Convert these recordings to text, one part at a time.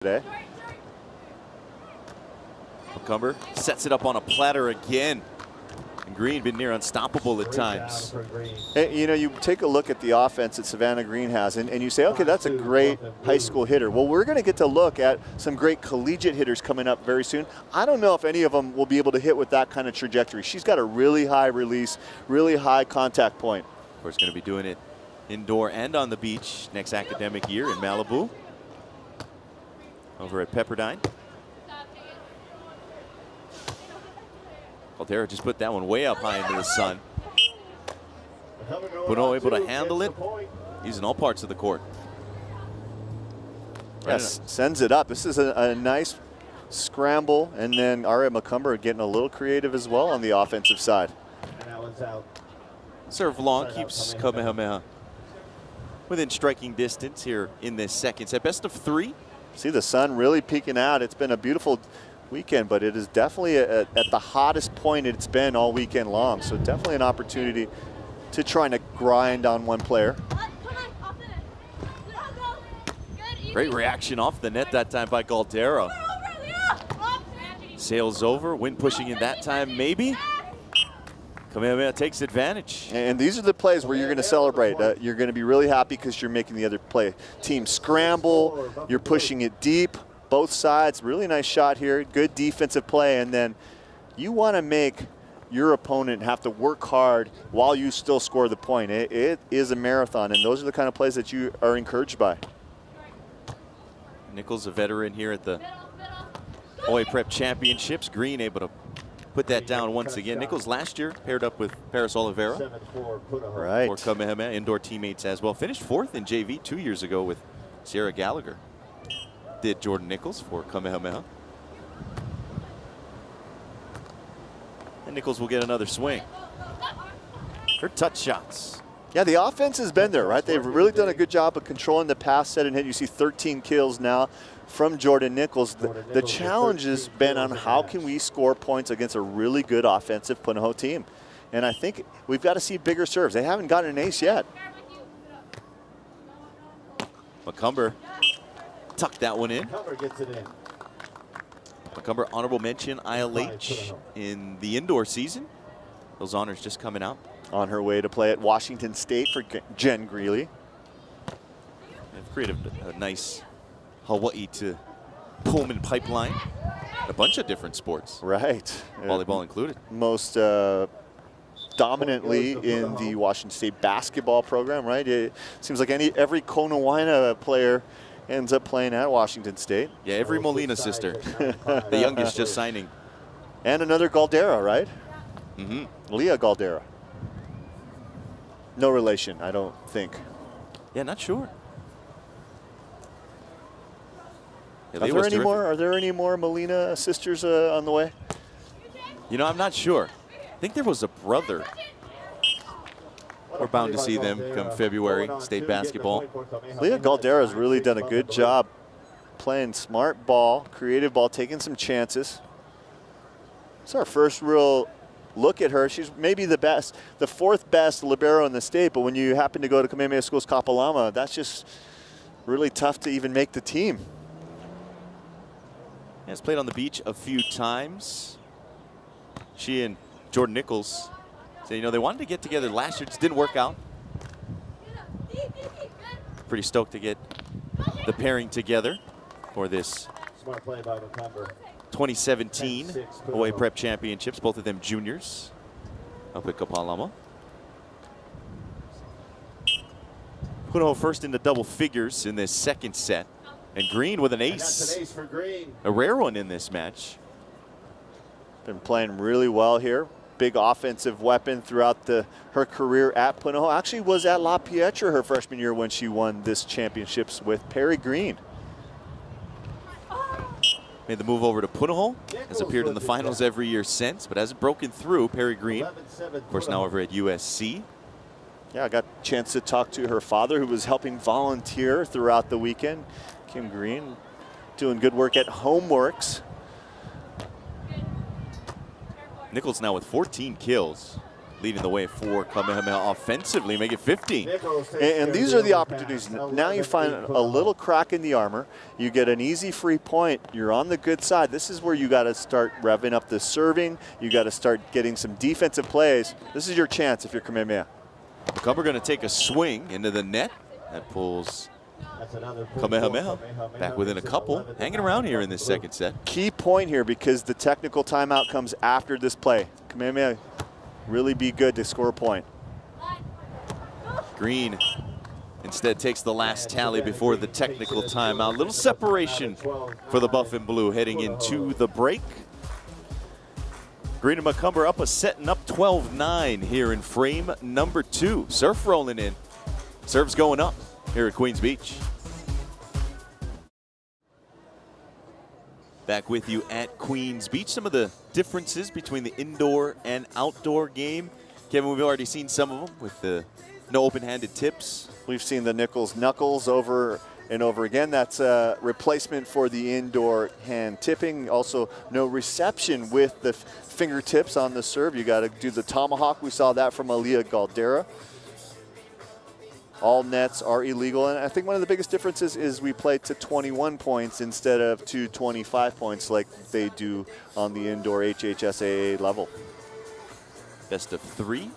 today. Cumber sets it up on a platter again. And Green been near unstoppable at times. Hey, you know, you take a look at the offense that Savannah Green has, and you say, okay, that's a great high school hitter. Well, we're going to get to look at some great collegiate hitters coming up very soon. I don't know if any of them will be able to hit with that kind of trajectory. She's got a really high release, really high contact point. Of course, going to be doing it indoor and on the beach next academic year in Malibu. Over at Pepperdine. Caldera just put that one way up high into the sun. Puno able to handle it, using all parts of the court. Yes, sends it up. This is a nice scramble, and then Aria Macumber getting a little creative as well on the offensive side. Serve long, keeps Kamehameha within striking distance here in this second set. Best of three. See the sun really peeking out. It's been a beautiful weekend, but it is definitely at the hottest point it's been all weekend long. So definitely an opportunity to try to grind on one player. Great reaction off the net that time by Caldera. Sails over, wind pushing in that time maybe. Kamehameha takes advantage. And these are the plays where you're going to celebrate. You're going to be really happy because you're making the other team scramble. You're pushing it deep, both sides. Really nice shot here. Good defensive play. And then you want to make your opponent have to work hard while you still score the point. It is a marathon, and those are the kind of plays that you are encouraged by. Nichols, a veteran here at the OA Prep Championships. Green able to put that down once again. Nichols last year paired up with Paris Oliveira. Right. For Kamehameha, indoor teammates as well. Finished fourth in JV 2 years ago with Sierra Gallagher. Did Jordan Nichols for Kamehameha. And Nichols will get another swing. Her touch shots. Yeah, the offense has been there, right? They've really done a good job of controlling the pass, set and hit. You see 13 kills now from Jordan Nichols. The challenge has been on how can we score points against a really good offensive Punahou team. And I think we've got to see bigger serves. They haven't gotten an ace yet. Macumber tucked that one in. Macumber, honorable mention, ILH in the indoor season. Those honors just coming out. On her way to play at Washington State for Jen Greeley. They've created a nice Hawaii to Pullman pipeline. A bunch of different sports. Right. Volleyball included. Most dominantly in the Washington State basketball program, right? It seems like every Konawaina player ends up playing at Washington State. Yeah, every Molina sister. The youngest just signing. And another Caldera, right? Mm-hmm. Leah Caldera. No relation, I don't think. Yeah, not sure. Yeah, Are there any more Molina sisters on the way? You know, I'm not sure. I think there was a brother. We're bound to see them come February, state basketball. Leah Caldera has really done a good job playing smart ball, creative ball, taking some chances. It's our first real look at her. She's maybe the fourth best libero in the state, but when you happen to go to Kamehameha Schools Kapalama, that's just really tough to even make the team. Has played on the beach a few times. She and Jordan Nichols say, you know, they wanted to get together last year, just didn't work out. Pretty stoked to get the pairing together for this 2017 OA Prep Championships, both of them juniors up at Kapalama. Punahou first into double figures in this second set. And Green with an ace. A rare one in this match. Been playing really well here. Big offensive weapon throughout her career at Punahou. Actually was at La Pietra her freshman year when she won this championships with Perry Green. Made the move over to Punahou. Has appeared in the finals every year since, but hasn't broken through. Perry Green, of course, now over at USC. Yeah, I got a chance to talk to her father, who was helping volunteer throughout the weekend. Kim Green doing good work at Homeworks. Nichols now with 14 kills. leading the way for Kamehameha offensively, make it 15. And these are the opportunities. Now you find a little crack in the armor. You get an easy free point. You're on the good side. This is where you got to start revving up the serving. You got to start getting some defensive plays. This is your chance if you're Kamehameha. Macomber going to take a swing into the net. That pulls Kamehameha back within a couple, hanging around here in this second set. Key point here because the technical timeout comes after this play. Kamehameha really be good to score a point. Green instead takes the last tally before the technical timeout. Little separation for the Buff and Blue heading into the break. Green and Macomber up a set and up 12-9 here in frame number 2. Surf rolling in. Serves going up here at Queens Beach. Back with you at Queens Beach. Some of the differences between the indoor and outdoor game. Kevin, we've already seen some of them with the no open-handed tips. We've seen the Nichols knuckles over and over again. That's a replacement for the indoor hand tipping. Also, no reception with the fingertips on the serve. You got to do the tomahawk. We saw that from Aliyah Galdera. All nets are illegal, and I think one of the biggest differences is we play to 21 points instead of to 25 points like they do on the indoor HHSAA level. Best of 3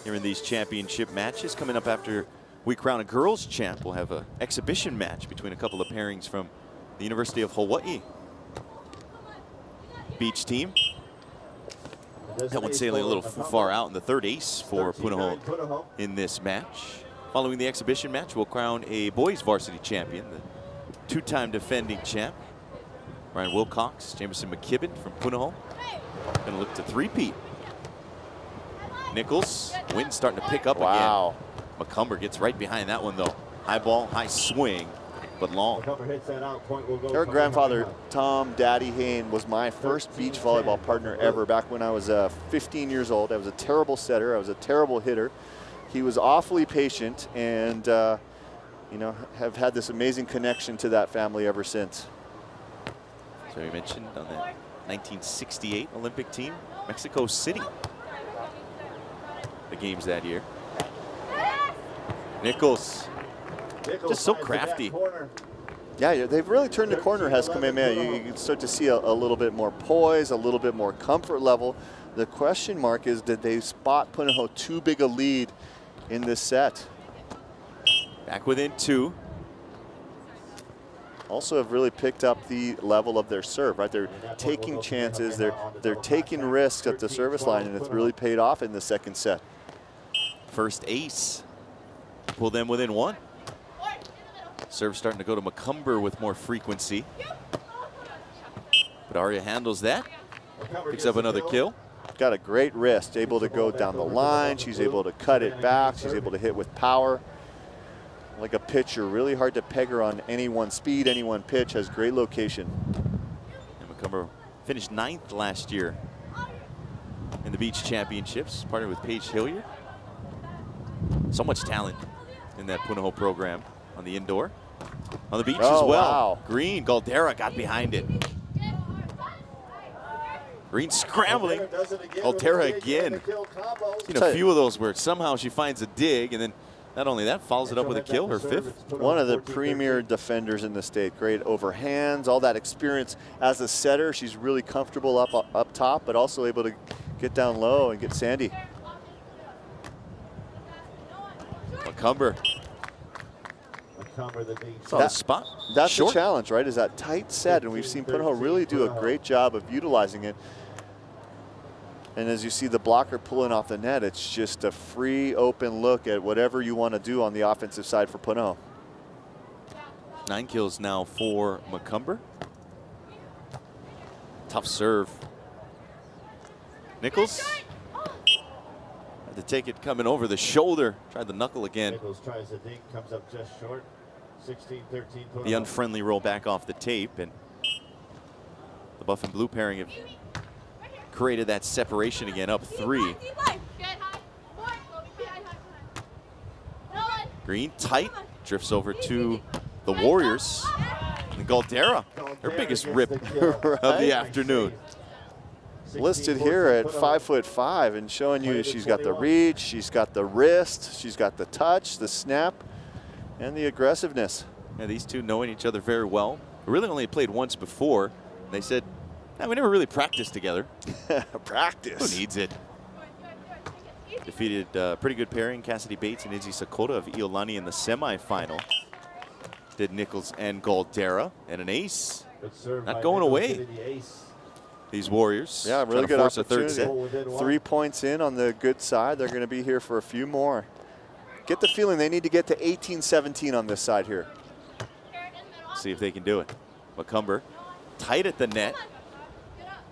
here in these championship matches. Coming up after we crown a girls champ, we'll have an exhibition match between a couple of pairings from the University of Hawaii beach team. That one sailing a little far out in the third ace for Punahou in this match. Following the exhibition match, we'll crown a boys varsity champion, the 2-time defending champ, Ryan Wilcox, Jameson McKibben from Punahou. Gonna look to three-peat. Nichols, wind starting to pick up again. Macomber gets right behind that one though. High ball, high swing, but long. Her grandfather, Tom Daddy Hayne, was my first beach volleyball partner ever back when I was 15 years old. I was a terrible setter. I was a terrible hitter. He was awfully patient and, you know, have had this amazing connection to that family ever since. So you mentioned on the 1968 Olympic team, Mexico City, the games that year. Nichols, just so crafty. Yeah, they've really turned the corner, has Kamehameha. You can start to see a little bit more poise, a little bit more comfort level. The question mark is, did they spot Punahou too big a lead in this set? Back within 2. Also have really picked up the level of their serve, right? They're taking chances, they're taking risks at the service line, and it's really paid off in the second set. First ace, pull them within 1. Serve starting to go to Macomber with more frequency. But Aria handles that, picks up another kill. Got a great wrist, able to go down the line. She's able to cut it back. She's able to hit with power. Like a pitcher, really hard to peg her on any one speed, any one pitch, has great location. And Macomber finished 9th last year in the beach championships, partnered with Paige Hilliard. So much talent in that Punahou program on the indoor. On the beach as well. Wow. Green, Galdera got behind it. Green scrambling. Galdera again. Seen a few of those where somehow she finds a dig, and then not only that, follows it up with a kill, her 5th. One of the premier defenders in the state. Great overhands, all that experience as a setter. She's really comfortable up top, but also able to get down low and get sandy. Macomber. That spot. That's short. the challenge, right? Is that tight set, and we've seen Punahou really do a great job of utilizing it. And as you see the blocker pulling off the net, it's just a free, open look at whatever you want to do on the offensive side for Punahou. 9 kills now for Macomber. Tough serve. Nichols had to take it coming over the shoulder. Tried the knuckle again. Nichols tries the dink, comes up just short. 16-13. The unfriendly roll back off the tape, and the Buff and Blue pairing have created that separation again, up 3. Green tight, drifts over to the Warriors. And Galdera, her biggest rip of the afternoon. listed here at 5'5" and showing you she's got the reach, she's got the wrist, she's got the touch, the snap, and the aggressiveness. Yeah, these two knowing each other very well. We really only played once before. They said, "Nah, we never really practiced together." Practice. Who needs it? Defeated pretty good pairing, Cassidy Bates and Izzy Sakota of Iolani in the semifinal. Did Nichols and Goldera, and an ace. Not going away. These Warriors. Yeah, really good force opportunity. A third set. 3 points in on the good side. They're going to be here for a few more. Get the feeling they need to get to 18-17 on this side here. See if they can do it. McCumber tight at the net.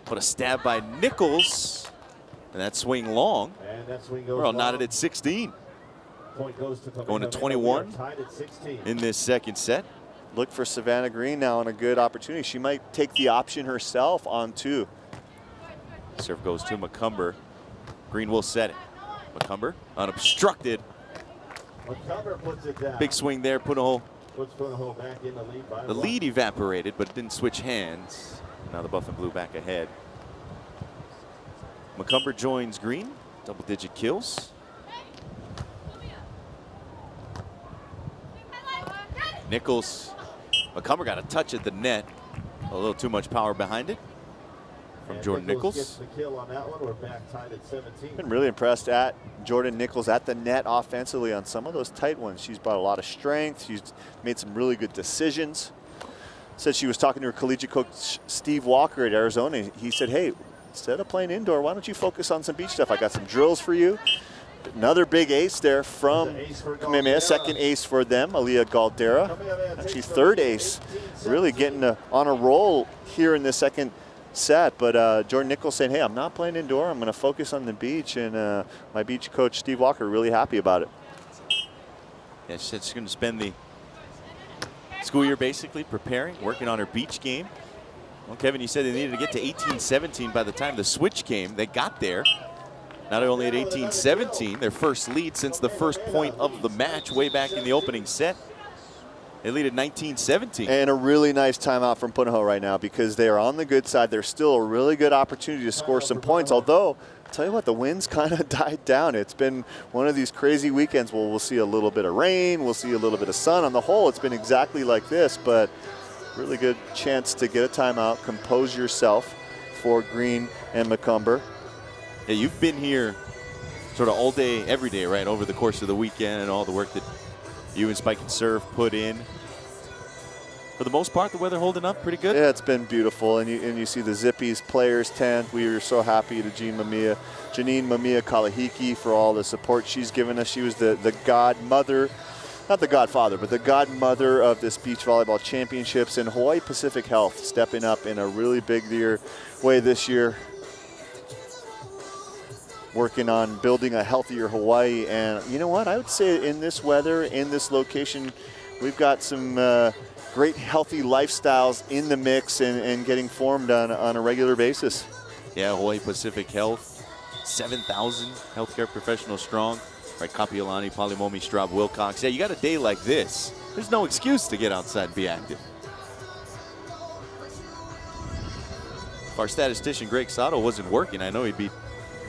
But a stab by Nichols. And that swing long. And that swing goes We're all long. knotted at 16. Point goes to Going to Kamehameha. 21 We are tied at 16. in this second set. Look for Savannah Green now on a good opportunity. She might take the option herself on 2. Serve goes to McCumber. Green will set it. McCumber unobstructed. McCumber puts it down. Big swing there. Punahou. Puts Punahou back in the lead by The one. lead evaporated, but it didn't switch hands. Now the Buff and Blue back ahead. McCumber joins Green. Double-digit kills. Nichols. McCumber got a touch at the net. A little too much power behind it from And Jordan Nichols Nichols. gets the kill on that one. We're back tied at 17. Been really impressed at Jordan Nichols at the net offensively on some of those tight ones. She's brought a lot of strength. She's made some really good decisions. Said she was talking to her collegiate coach Steve Walker at Arizona. He said, "Hey, instead of playing indoor, why don't you focus on some beach stuff? I got some drills for you." Another big ace there from Kamehameha, second ace for them, Aliyah Goldera. Actually, third ace, really getting on a roll here in the second set. But Jordan Nichols saying, "Hey, I'm not playing indoor. I'm going to focus on the beach." And my beach coach, Steve Walker, really happy about it. Yeah, she said she's going to spend the school year basically preparing, working on her beach game. Well, Kevin, you said they needed to get to 18-17 by the time the switch came. They got there. Not only at 18-17, their first lead since the first point of the match way back in the opening set. They lead at 19-17. And a really nice timeout from Punahou right now because they are on the good side. There's still a really good opportunity to score some points, although I'll tell you what, the winds kind of died down. It's been one of these crazy weekends where we'll see a little bit of rain, we'll see a little bit of sun. On the whole, it's been exactly like this, but really good chance to get a timeout, compose yourself for Green and McCumber. Yeah, you've been here sort of all day, every day, right, over the course of the weekend and all the work that you and Spike and Serve put in. For the most part, the weather holding up pretty good? Yeah, it's been beautiful, and you see the Zippies players tent. We were so happy to Janine Mamiya Kalahiki for all the support she's given us. She was the godmother, not the godfather, but the godmother of this beach volleyball championships, and Hawaii Pacific Health stepping up in a really big way this year, working on building a healthier Hawaii. And you know what? I would say in this weather, in this location, we've got some great healthy lifestyles in the mix and getting formed on a regular basis. Yeah, Hawaii Pacific Health, 7,000 healthcare professionals strong. Right, Kapiolani, Polimomi, Straub, Wilcox. Yeah, you got a day like this, there's no excuse to get outside and be active. If our statistician Greg Sato wasn't working, I know he'd be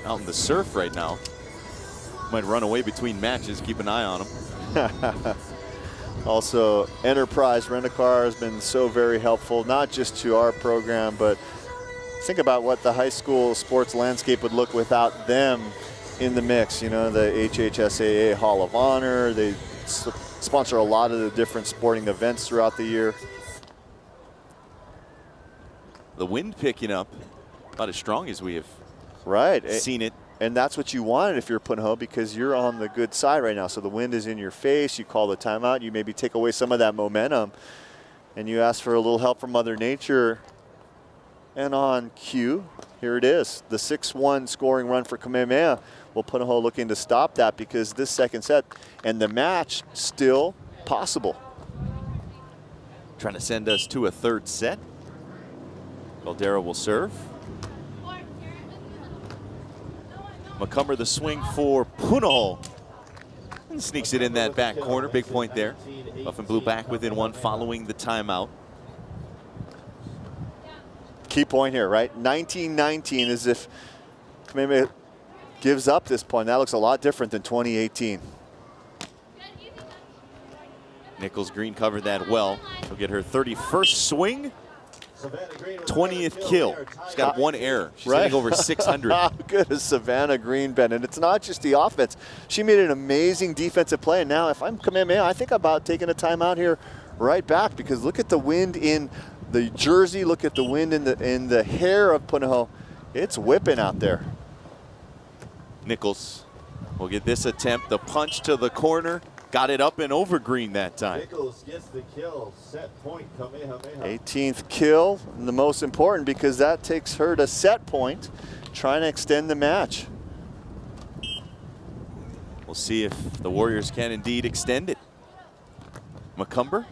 out in the surf right now. Might run away between matches. Keep an eye on him. Also, Enterprise Rent-A-Car has been so very helpful, not just to our program, but think about what the high school sports landscape would look without them in the mix. You know, the HHSAA Hall of Honor. They sponsor a lot of the different sporting events throughout the year. The wind picking up about as strong as we have seen it. And that's what you wanted if you're Punahou, because you're on the good side right now. So the wind is in your face. You call the timeout. You maybe take away some of that momentum. And you ask for a little help from Mother Nature. And on cue, here it is. The 6-1 scoring run for Kamehameha. Well, Punahou looking to stop that because this second set and the match still possible. Trying to send us to a third set. Goldera will serve. McCumber the swing for Punahou. And sneaks it in that back corner. Big point there. Buff and Blue back within one following the timeout. key point here, right? 19-19, as if Kamehameha gives up this point. That looks a lot different than 2018. Nichols Green covered that well. She'll get her 31st swing, 20th kill. She's got 1 error. She's hitting over 600. How good is Savannah Green been? And it's not just the offense. She made an amazing defensive play. And now if I'm Kamehameha, I think about taking a timeout here right back, because look at the wind in the jersey. Look at the wind in the hair of Punahou. It's whipping out there. Nichols will get this attempt. The punch to the corner. Got it up and over Green that time. Nichols gets the kill. Set point, Kamehameha. 18th kill, and the most important because that takes her to set point, trying to extend the match. We'll see if the Warriors can indeed extend it. McCumber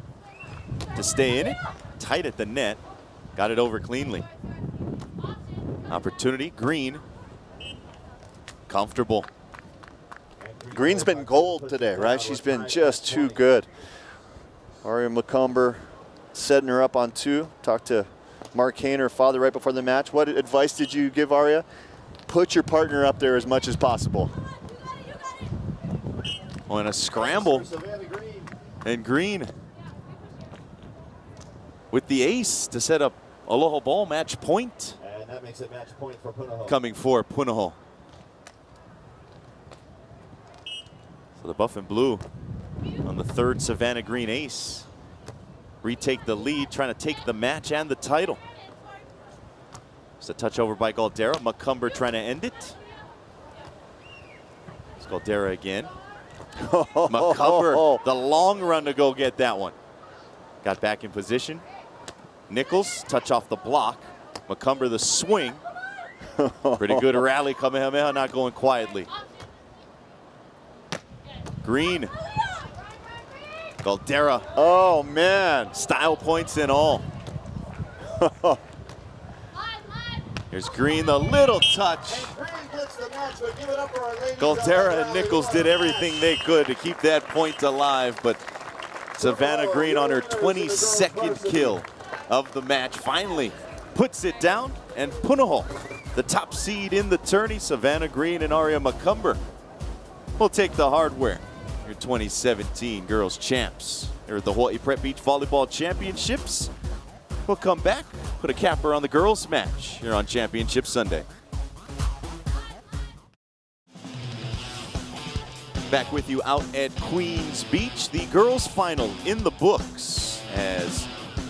to stay in it. Tight at the net. Got it over cleanly. Opportunity. Green. Comfortable. Green's been gold today, right? She's been just too good. Aria McCumber setting her up on 2. Talked to Mark Kane, her father, right before the match. What advice did you give Aria? Put your partner up there as much as possible. On a scramble. And Green with the ace to set up Aloha ball match point. And that makes it match point for Punahou. Coming for Punahou. So the buff and blue on the 3rd Savannah Green ace. Retake the lead, trying to take the match and the title. It's a touch over by Galdera. McCumber trying to end it. It's Galdera again. McCumber, the long run to go get that one. Got back in position. Nichols, touch off the block. McCumber, the swing. Pretty good rally. Kamehameha not going quietly. Green. Galdera. Oh, man. Style points and all. Here's Green, the little touch. Galdera and Nichols did everything they could to keep that point alive, but Savannah Green on her 22nd kill of the match finally puts it down, and Punahou, the top seed in the tourney, Savannah Green and Aria McCumber, will take the hardware. Your 2017 girls champs. They're at the Hawaii Prep Beach Volleyball Championships. We'll come back, put a capper on the girls match here on Championship Sunday. Back with you out at Queens Beach. The girls final in the books as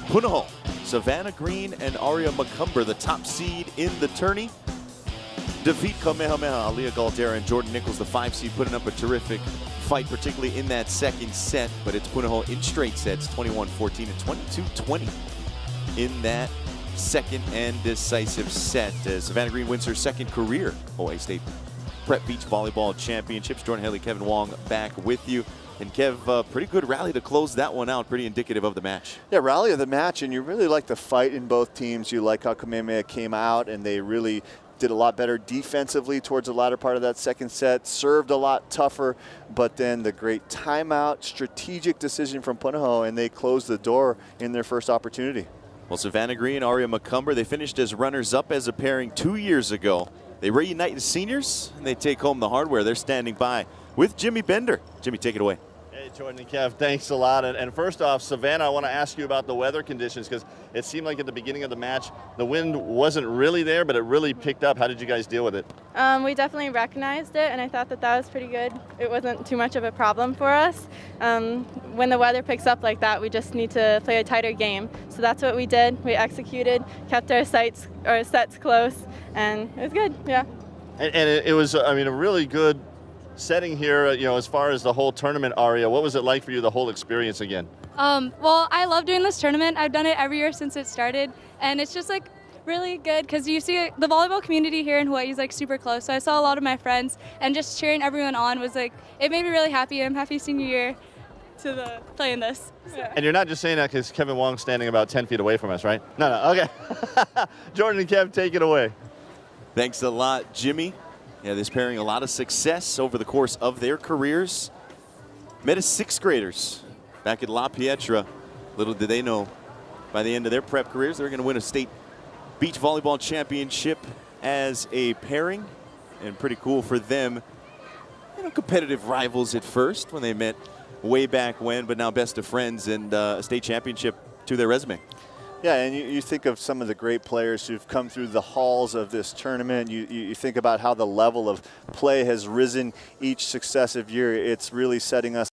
Punahou, Savannah Green, and Aria McCumber, the top seed in the tourney, defeat Kamehameha, Aliyah Galdera, and Jordan Nichols, the 5 seed, putting up a terrific fight, particularly in that second set. But it's Punahou in straight sets, 21-14 and 22-20 in that second and decisive set. Savannah Green wins her 2nd career Hawaii State Prep Beach Volleyball Championships. Jordan Haley, Kevin Wong back with you. And Kev, pretty good rally to close that one out. Pretty indicative of the match. Yeah, rally of the match, and you really like the fight in both teams. You like how Kamehameha came out, and they really did a lot better defensively towards the latter part of that second set, served a lot tougher, but then the great timeout, strategic decision from Punahou, and they closed the door in their first opportunity. Well, Savannah Green, Aria McCumber, they finished as runners-up as a pairing 2 years ago. They reunite as seniors, and they take home the hardware. They're standing by with Jimmy Bender. Jimmy, take it away. Hey, Jordan and Kev, thanks a lot. And first off, Savannah, I want to ask you about the weather conditions, because it seemed like at the beginning of the match, the wind wasn't really there, but it really picked up. How did you guys deal with it? We definitely recognized it, and I thought that was pretty good. It wasn't too much of a problem for us. When the weather picks up like that, we just need to play a tighter game. So that's what we did. We executed, kept our sets close, and it was good, yeah. And it was, I mean, a really good setting here, you know, as far as the whole tournament, Aria. What was it like for you, the whole experience again? Well, I love doing this tournament. I've done it every year since it started, and it's just like really good because you see the volleyball community here in Hawaii is like super close. So I saw a lot of my friends, and just cheering everyone on was like, it made me really happy. I'm happy senior year to playing this. Yeah. And you're not just saying that because Kevin Wong's standing about 10 feet away from us, right? No, okay. Jordan and Kev, take it away. Thanks a lot, Jimmy. Yeah, this pairing a lot of success over the course of their careers. Met as 6th graders back at La Pietra. Little did they know, by the end of their prep careers, they were going to win a state beach volleyball championship as a pairing, and pretty cool for them. You know, competitive rivals at first when they met way back when, but now best of friends and a state championship to their resume. Yeah, and you think of some of the great players who've come through the halls of this tournament. You think about how the level of play has risen each successive year. It's really setting us